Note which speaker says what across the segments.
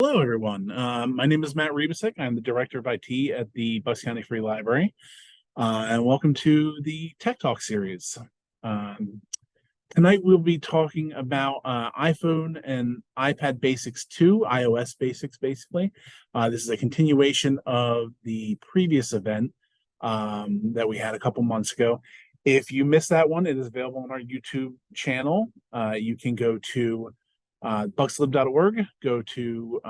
Speaker 1: Hello, everyone. My name is Matt Rebusek. I'm the Director of IT at the Bucks County Free Library, and welcome to the Tech Talk series. Um, Tonight, we'll be talking about iPhone and iPad Basics 2, iOS Basics, basically. This is a continuation of the previous event that we had a couple months ago. If you missed that one, it is available on our YouTube channel. You can go to buckslib.org, go to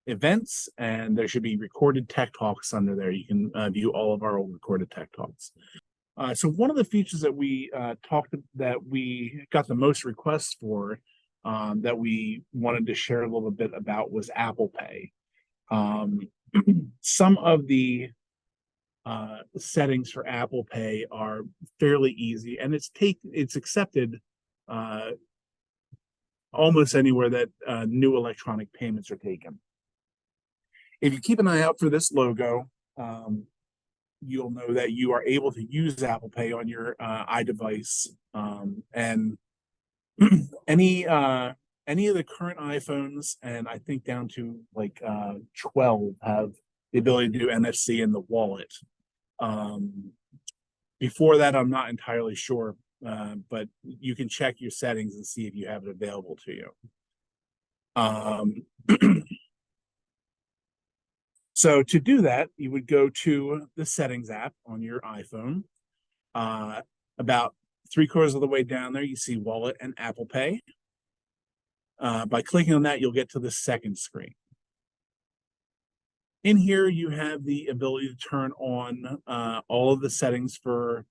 Speaker 1: events, and there should be recorded tech talks under there. You can view all of our old recorded tech talks. So one of the features that we got the most requests for, that we wanted to share a little bit about, was Apple Pay. Some of the settings for Apple Pay are fairly easy, and it's accepted almost anywhere that new electronic payments are taken. If you keep an eye out for this logo, you'll know that you are able to use Apple Pay on your iDevice, and any of the current iPhones, and I think down to like 12, have the ability to do NFC in the wallet. Before that, I'm not entirely sure, but you can check your settings and see if you have it available to you. So to do that, you would go to the Settings app on your iPhone. About 3/4 of the way down there, you see Wallet and Apple Pay. By clicking on that, you'll get to the second screen. In here, you have the ability to turn on all of the settings for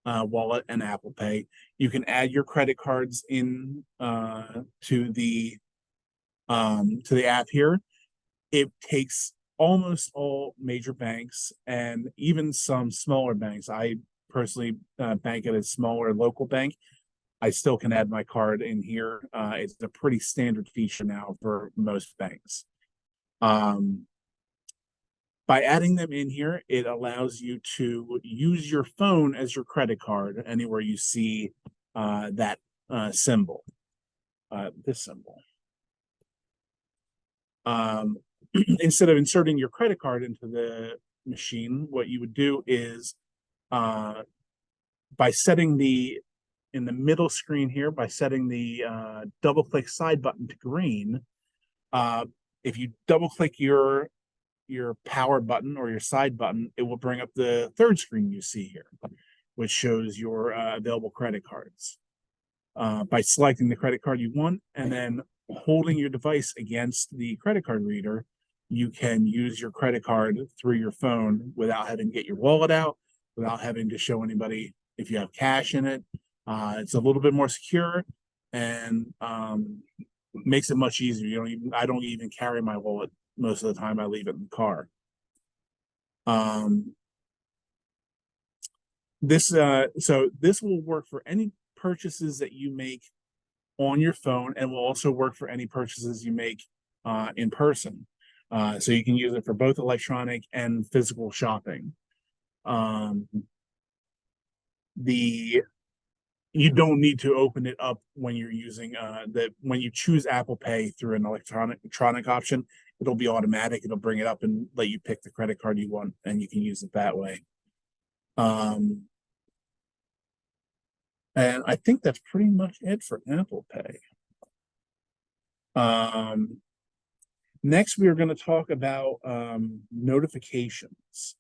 Speaker 1: Wallet and Apple Pay. You can add your credit cards in to the app here. It takes almost all major banks and even some smaller banks. I personally bank at a smaller local bank. I still can add my card in here. It's a pretty standard feature now for most banks. By adding them in here, it allows you to use your phone as your credit card anywhere you see that symbol, this symbol. Instead of inserting your credit card into the machine, what you would do is by setting in the middle screen here, by setting the double click side button to green, if you double click your power button or your side button, it will bring up the third screen you see here, which shows your available credit cards. By selecting the credit card you want and then holding your device against the credit card reader, you can use your credit card through your phone without having to get your wallet out, without having to show anybody if you have cash in it. It's a little bit more secure and makes it much easier. I don't even carry my wallet most of the time. I leave it in the car. So this will work for any purchases that you make on your phone, and will also work for any purchases you make in person. So you can use it for both electronic and physical shopping. You don't need to open it up when you're using when you choose Apple Pay through an electronic option. It'll be automatic. It'll bring it up and let you pick the credit card you want, and you can use it that way. And I think that's pretty much it for Apple Pay. Next, we are going to talk about notifications.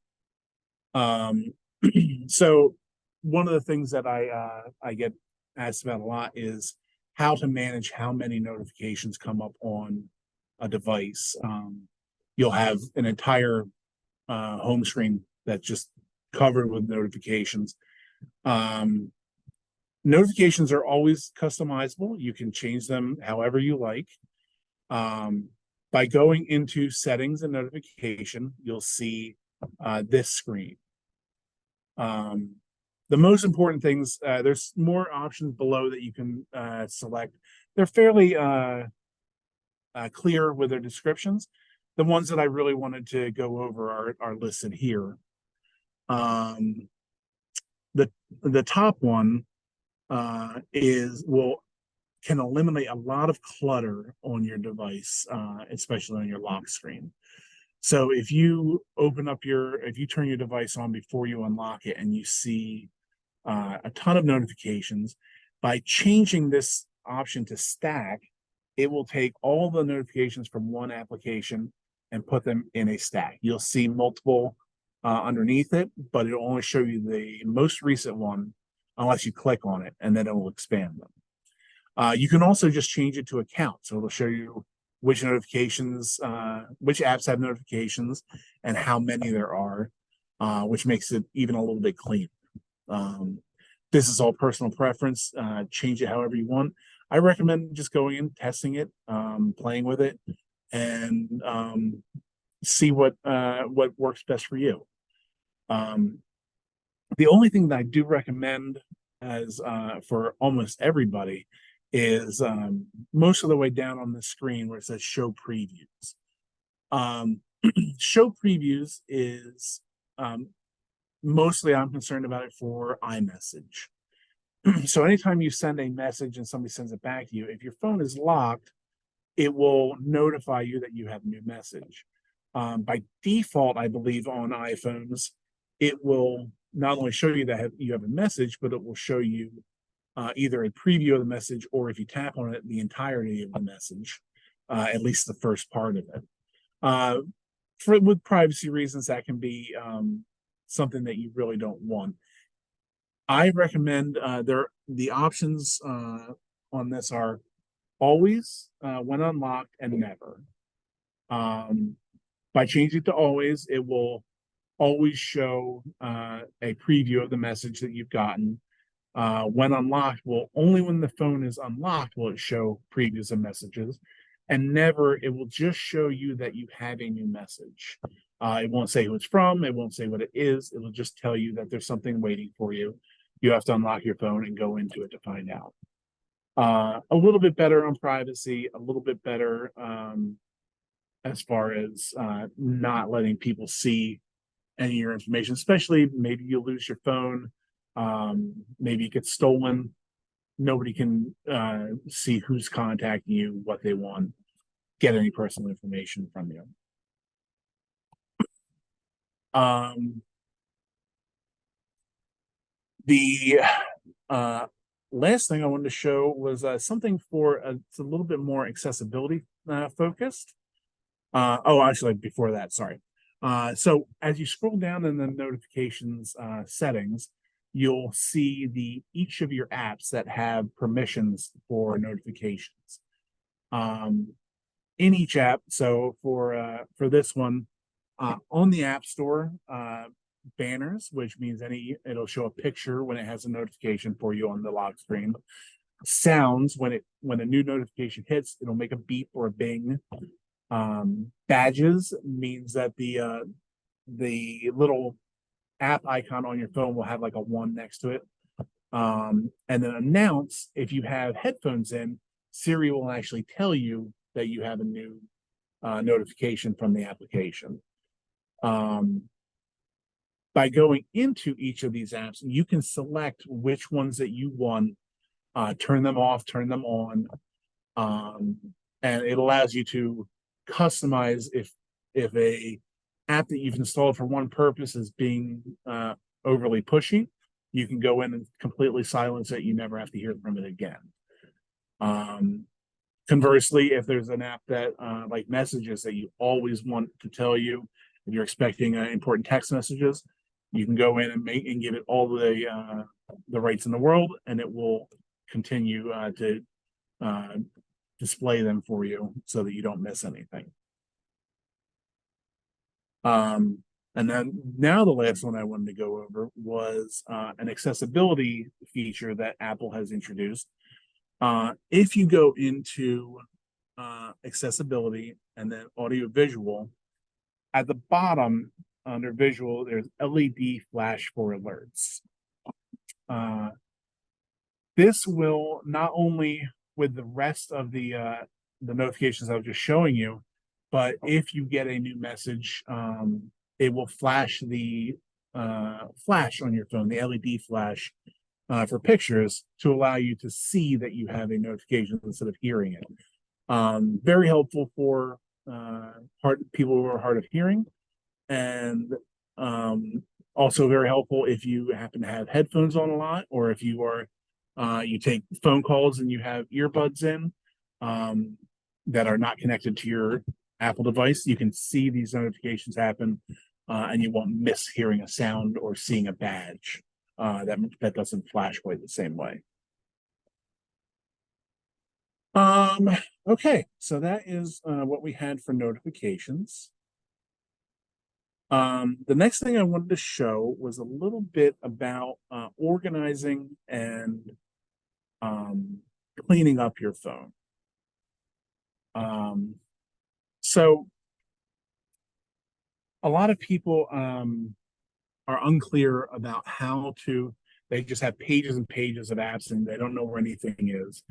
Speaker 1: So one of the things that I get asked about a lot is how to manage how many notifications come up on a device. You'll have an entire home screen that's just covered with notifications. Notifications are always customizable. You can change them however you like. By going into settings and notification, you'll see this screen. The most important things, there's more options below that you can select. They're fairly clear with their descriptions. The ones that I really wanted to go over are listed here. The top one will can eliminate a lot of clutter on your device, especially on your lock screen. So if you turn your device on before you unlock it and you see a ton of notifications, by changing this option to stack, it will take all the notifications from one application and put them in a stack. You'll see multiple underneath it, but it'll only show you the most recent one unless you click on it, and then it will expand them. You can also just change it to account. So it'll show you which notifications, which apps have notifications and how many there are, which makes it even a little bit cleaner. This is all personal preference. Change it however you want. I recommend just going in, testing it, playing with it, and see what works best for you. The only thing that I do recommend as for almost everybody is most of the way down on the screen where it says show previews. Show previews is mostly I'm concerned about it for iMessage. So anytime you send a message and somebody sends it back to you, if your phone is locked, it will notify you that you have a new message. By default, I believe on iPhones, it will not only show you that you have a message, but it will show you either a preview of the message, or if you tap on it, the entirety of the message, at least the first part of it. With privacy reasons, that can be something that you really don't want. I recommend the options on this are always, when unlocked, and never. By changing to always, it will always show a preview of the message that you've gotten. When unlocked, only when the phone is unlocked will it show previews of messages, and never, it will just show you that you have a new message. It won't say who it's from, it won't say what it is, it will just tell you that there's something waiting for you. You have to unlock your phone and go into it to find out. A little bit better on privacy, a little bit better as far as not letting people see any of your information, especially maybe you lose your phone, maybe it gets stolen. Nobody can see who's contacting you, what they want, get any personal information from you. The last thing I wanted to show was something for it's a little bit more accessibility focused. Actually, before that, sorry. So as you scroll down in the notifications settings, you'll see each of your apps that have permissions for notifications. In each app, so for this one, on the App Store, banners, which means it'll show a picture when it has a notification for you on the lock screen. Sounds, when a new notification hits, it'll make a beep or a bing. Badges means that the little app icon on your phone will have like a 1 next to it. And then announce, if you have headphones in, Siri will actually tell you that you have a new notification from the application. By going into each of these apps, you can select which ones that you want, turn them off, turn them on, and it allows you to customize if a app that you've installed for one purpose is being overly pushy, you can go in and completely silence it. You never have to hear from it again. Conversely, if there's an app that like messages that you always want to tell you, if you're expecting important text messages, you can go in and give it all the rights in the world, and it will continue to display them for you so that you don't miss anything. And then now the last one I wanted to go over was an accessibility feature that Apple has introduced. If you go into accessibility and then audio visual, at the bottom under visual, there's LED flash for alerts. This will not only with the rest of the notifications I was just showing you, but if you get a new message, it will flash the flash on your phone, the LED flash, for pictures to allow you to see that you have a notification instead of hearing it. Very helpful for people who are hard of hearing, and also very helpful if you happen to have headphones on a lot, or if you take phone calls and you have earbuds in that are not connected to your Apple device. You can see these notifications happen, and you won't miss hearing a sound or seeing a badge that doesn't flash quite the same way. Okay, so that is what we had for notifications. The next thing I wanted to show was a little bit about organizing and cleaning up your phone. So a lot of people are unclear about they just have pages and pages of apps and they don't know where anything is.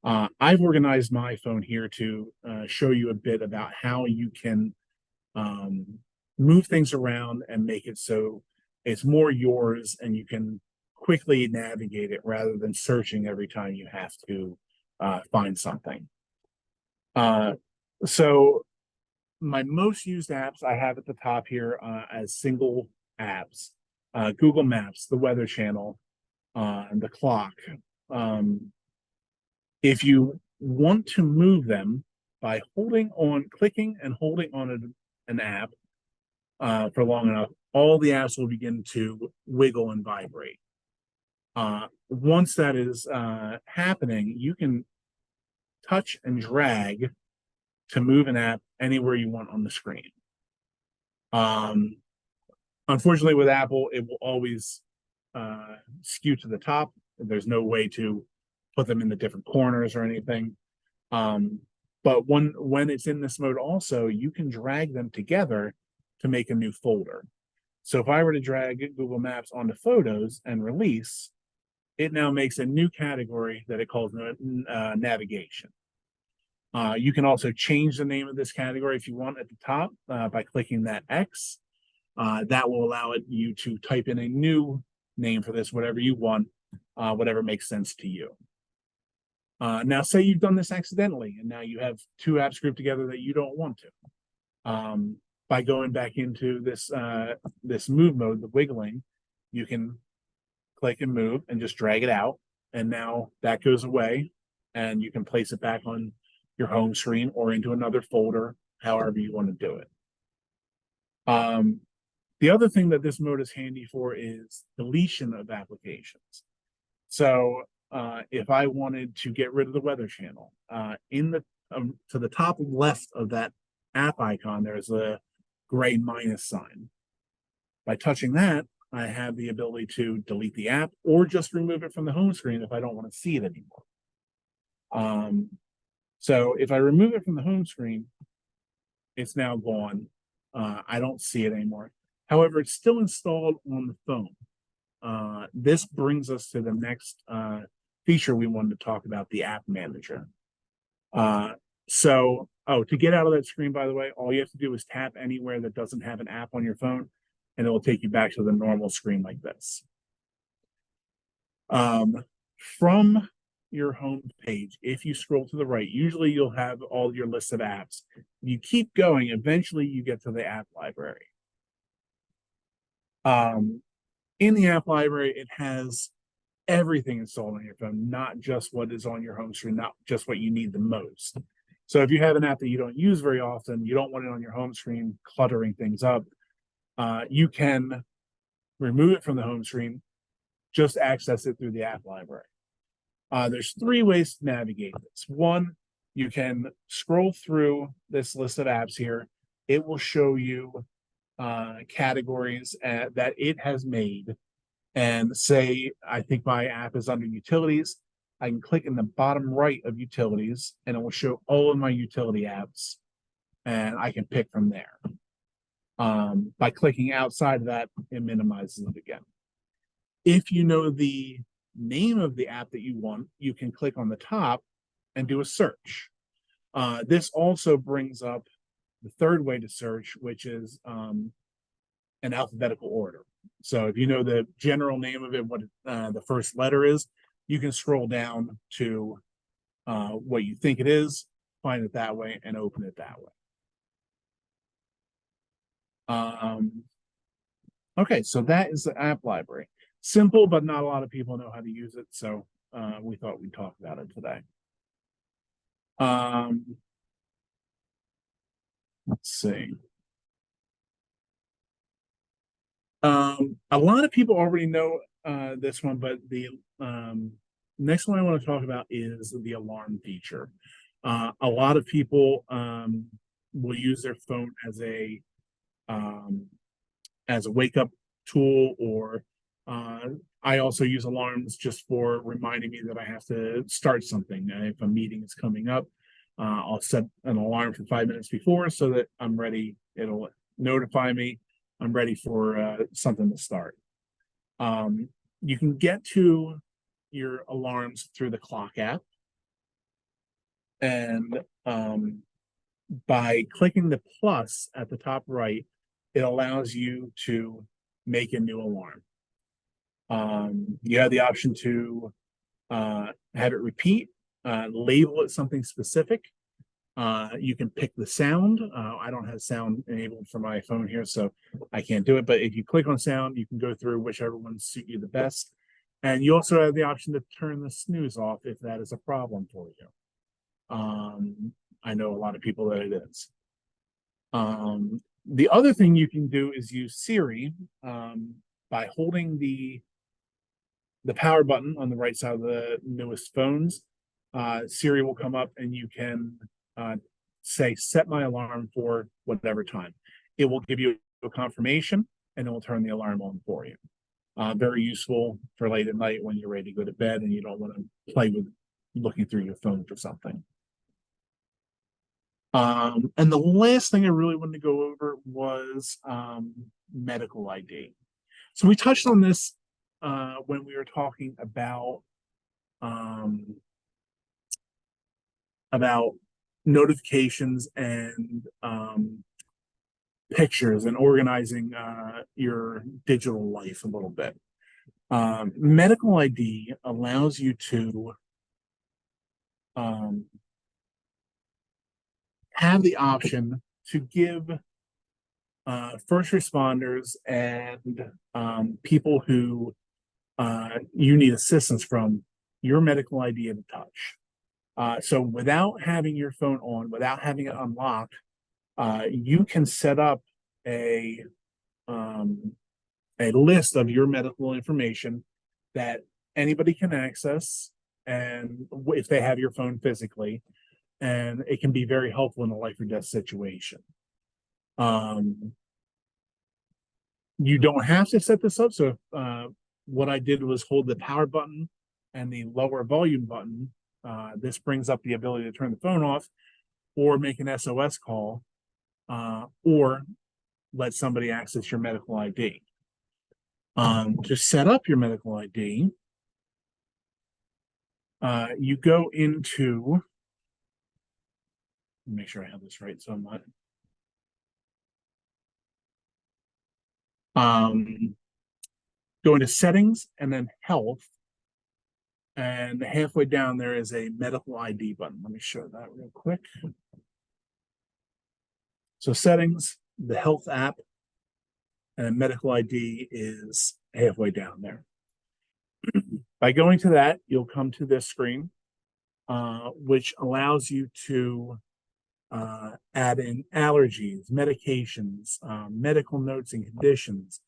Speaker 1: I've organized my phone here to show you a bit about how you can move things around and make it so it's more yours and you can quickly navigate it rather than searching every time you have to find something. So my most used apps I have at the top here as single apps: Google Maps, the Weather Channel, and the clock. If you want to move them by clicking and holding on an app for long enough, all the apps will begin to wiggle and vibrate. Once that is happening, you can touch and drag to move an app anywhere you want on the screen. Unfortunately, with Apple, it will always skew to the top. There's no way to put them in the different corners or anything. But when it's in this mode also, you can drag them together to make a new folder. So if I were to drag Google Maps onto Photos and release, it now makes a new category that it calls navigation. You can also change the name of this category if you want at the top by clicking that X. That will allow you to type in a new name for this, whatever you want, whatever makes sense to you. Now, say you've done this accidentally, and now you have two apps grouped together that you don't want to. By going back into this move mode, the wiggling, you can click and move and just drag it out, and now that goes away, and you can place it back on your home screen or into another folder, however you want to do it. The other thing that this mode is handy for is deletion of applications. So if I wanted to get rid of the Weather Channel, to the top left of that app icon, there's a gray minus sign. By touching that, I have the ability to delete the app or just remove it from the home screen if I don't want to see it anymore. So if I remove it from the home screen, it's now gone. I don't see it anymore. However, it's still installed on the phone. This brings us to the next feature we wanted to talk about, the App Manager. To get out of that screen, by the way, all you have to do is tap anywhere that doesn't have an app on your phone, and it will take you back to the normal screen like this. From your home page, if you scroll to the right, usually you'll have all your list of apps. You keep going, eventually you get to the app library. In the app library, it has everything installed on your phone, not just what is on your home screen, not just what you need the most. So if you have an app that you don't use very often, you don't want it on your home screen cluttering things up, you can remove it from the home screen, just access it through the app library. There's three ways to navigate this. One, you can scroll through this list of apps here. It will show you categories that it has made. And say, I think my app is under Utilities. I can click in the bottom right of Utilities, and it will show all of my utility apps, and I can pick from there. By clicking outside of that, it minimizes it again. If you know the name of the app that you want, you can click on the top and do a search. This also brings up the third way to search, which is an alphabetical order. So if you know the general name of it, what the first letter is, you can scroll down to what you think it is, find it that way, and open it that way. Okay, so that is the app library. Simple, but not a lot of people know how to use it, so we thought we'd talk about it today. Let's see. A lot of people already know this one, but the next one I want to talk about is the alarm feature. A lot of people will use their phone as a wake up tool, or I also use alarms just for reminding me that I have to start something. If a meeting is coming up, I'll set an alarm for 5 minutes before so that I'm ready. It'll notify me I'm ready for something to start. You can get to your alarms through the clock app, and by clicking the plus at the top right, it allows you to make a new alarm. You have the option to have it repeat, label it something specific. You can pick the sound. I don't have sound enabled for my phone here, so I can't do it. But if you click on sound, you can go through whichever ones suit you the best. And you also have the option to turn the snooze off if that is a problem for you. I know a lot of people that it is. The other thing you can do is use Siri by holding the power button on the right side of the newest phones. Siri will come up and you can say, set my alarm for whatever time. It will give you a confirmation and it will turn the alarm on for you. Very useful for late at night when you're ready to go to bed and you don't want to play with looking through your phone for something. And the last thing I really wanted to go over was medical ID. So we touched on this when we were talking about notifications and pictures and organizing your digital life a little bit. Medical ID allows you to have the option to give first responders and people who you need assistance from your medical ID at a touch. So without having your phone on, without having it unlocked, you can set up a list of your medical information that anybody can access, and if they have your phone physically, and it can be very helpful in a life or death situation. You don't have to set this up. So what I did was hold the power button and the lower volume button. This brings up the ability to turn the phone off or make an SOS call, or let somebody access your medical ID. To set up your medical ID, you go into, make sure I have this right, so I'm not. Go into settings and then health. And halfway down there is a medical ID button. Let me show that real quick. So settings, the health app, and medical ID is halfway down there. By going to that, you'll come to this screen, which allows you to add in allergies, medications, medical notes and conditions,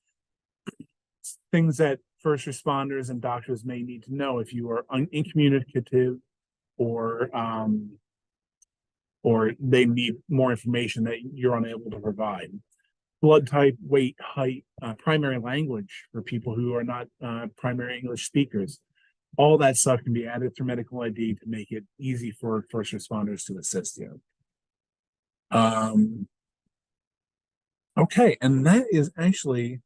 Speaker 1: things that first responders and doctors may need to know if you are incommunicative or they need more information that you're unable to provide. Blood type, weight, height, primary language for people who are not primary English speakers. All that stuff can be added through medical ID to make it easy for first responders to assist you. Okay, and that is actually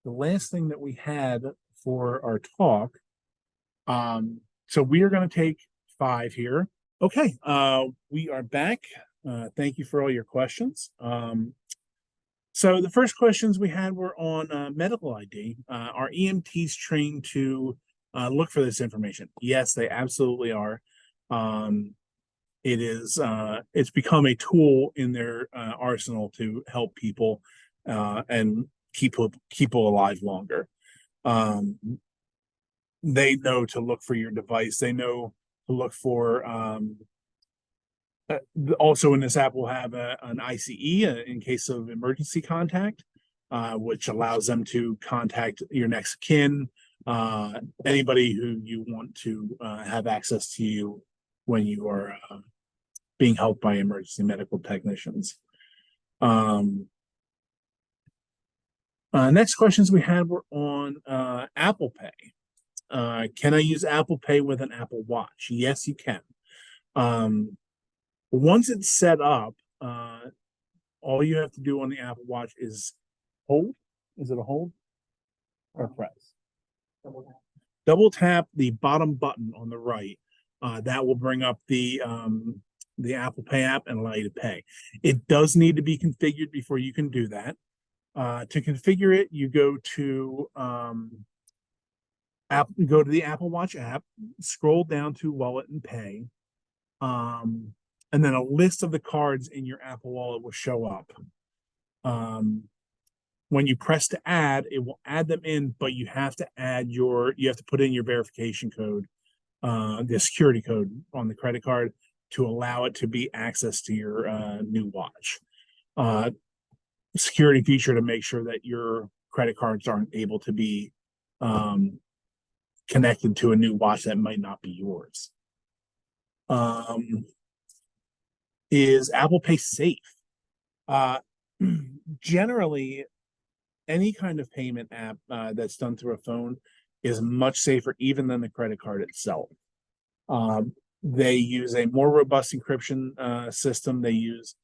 Speaker 1: the last thing that we had for our talk. So we are going to take 5 here. Okay, we are back. Thank you for all your questions. So the first questions we had were on medical ID. Are EMTs trained to look for this information? Yes, they absolutely are. Um, it's become a tool in their arsenal to help people and keep people alive longer. Um, they know to look for your device. They know to look for also in this app we'll have an ICE in case of emergency contact, which allows them to contact your next kin, anybody who you want to have access to you when you are being helped by emergency medical technicians. Next questions we had were on Apple Pay. Can I use Apple Pay with an Apple Watch? Yes, you can. Once it's set up, all you have to do on the Apple Watch is hold. Is it a hold or press? Double tap the bottom button on the right. That will bring up the Apple Pay app and allow you to pay. It does need to be configured before you can do that. To configure it, you go to the Apple Watch app, scroll down to Wallet and Pay, and then a list of the cards in your Apple Wallet will show up. When you press to add, it will add them in, but you have to put in your verification code, the security code on the credit card to allow it to be access to your new watch. Security feature to make sure that your credit cards aren't able to be connected to a new watch that might not be yours. Is Apple Pay safe? Generally, any kind of payment app that's done through a phone is much safer even than the credit card itself. They use a more robust encryption system. They use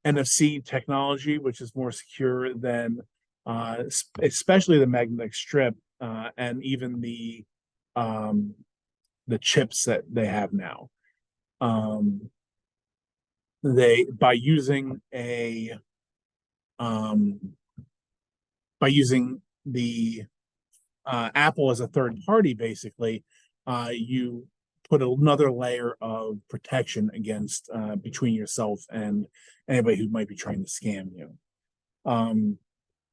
Speaker 1: NFC technology, which is more secure than especially the magnetic strip and even the chips that they have now. By using the Apple as a third party, basically, you put another layer of protection against between yourself and anybody who might be trying to scam you.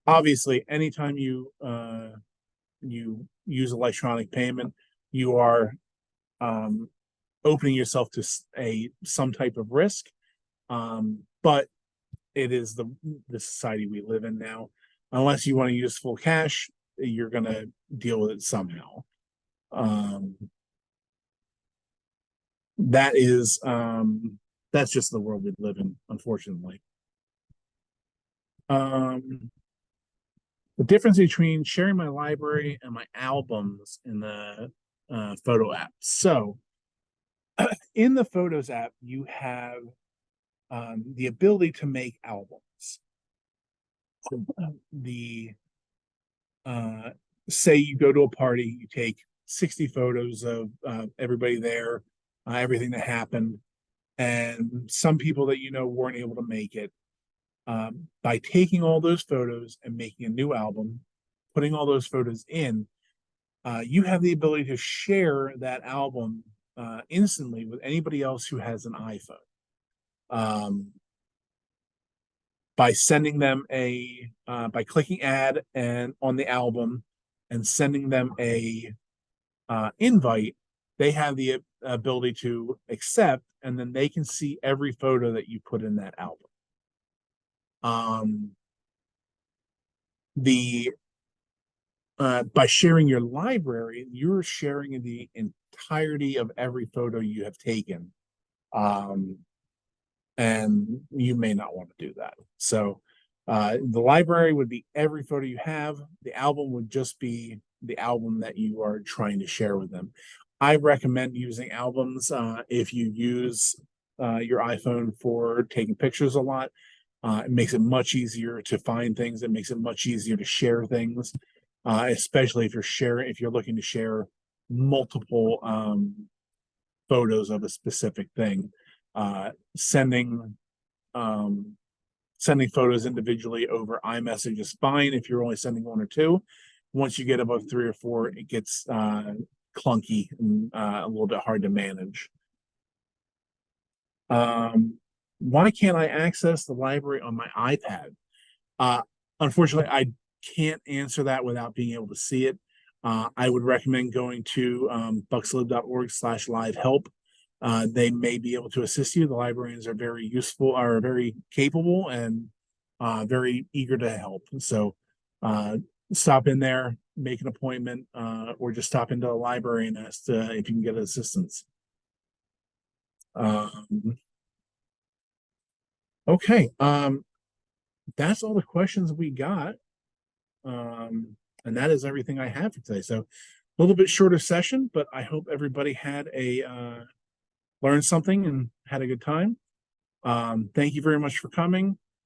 Speaker 1: Obviously, anytime you use electronic payment, you are opening yourself to some type of risk. But it is the society we live in now. Unless you want to use full cash, you're going to deal with it somehow. That's just the world we live in, unfortunately. The difference between sharing my library and my albums in the photo app. So in the Photos app, you have the ability to make albums. So, say you go to a party, you take 60 photos of everybody there, everything that happened, and some people that you know weren't able to make it. By taking all those photos and making a new album, putting all those photos in, you have the ability to share that album instantly with anybody else who has an iPhone. By sending them by clicking add and on the album and sending them a invite, they have the ability to accept, and then they can see every photo that you put in that album. By sharing your library, you're sharing the entirety of every photo you have taken. And you may not want to do that. So the library would be every photo you have. The album would just be the album that you are trying to share with them. I recommend using albums if you use your iPhone for taking pictures a lot. It makes it much easier to find things. It makes it much easier to share things, especially if you're looking to share multiple photos of a specific thing. Sending sending photos individually over iMessage is fine if you're only sending one or two. Once you get above 3 or 4, it gets clunky and a little bit hard to manage. Why can't I access the library on my iPad? Unfortunately, I can't answer that without being able to see it. I would recommend going to buckslib.org/live help. They may be able to assist you. The librarians are very useful, are very capable, and very eager to help. So stop in there, make an appointment, or just stop into the library and ask if you can get assistance. Okay, that's all the questions we got. And that is everything I have for today. So a little bit shorter session, but I hope everybody had learned something and had a good time. Thank you very much for coming.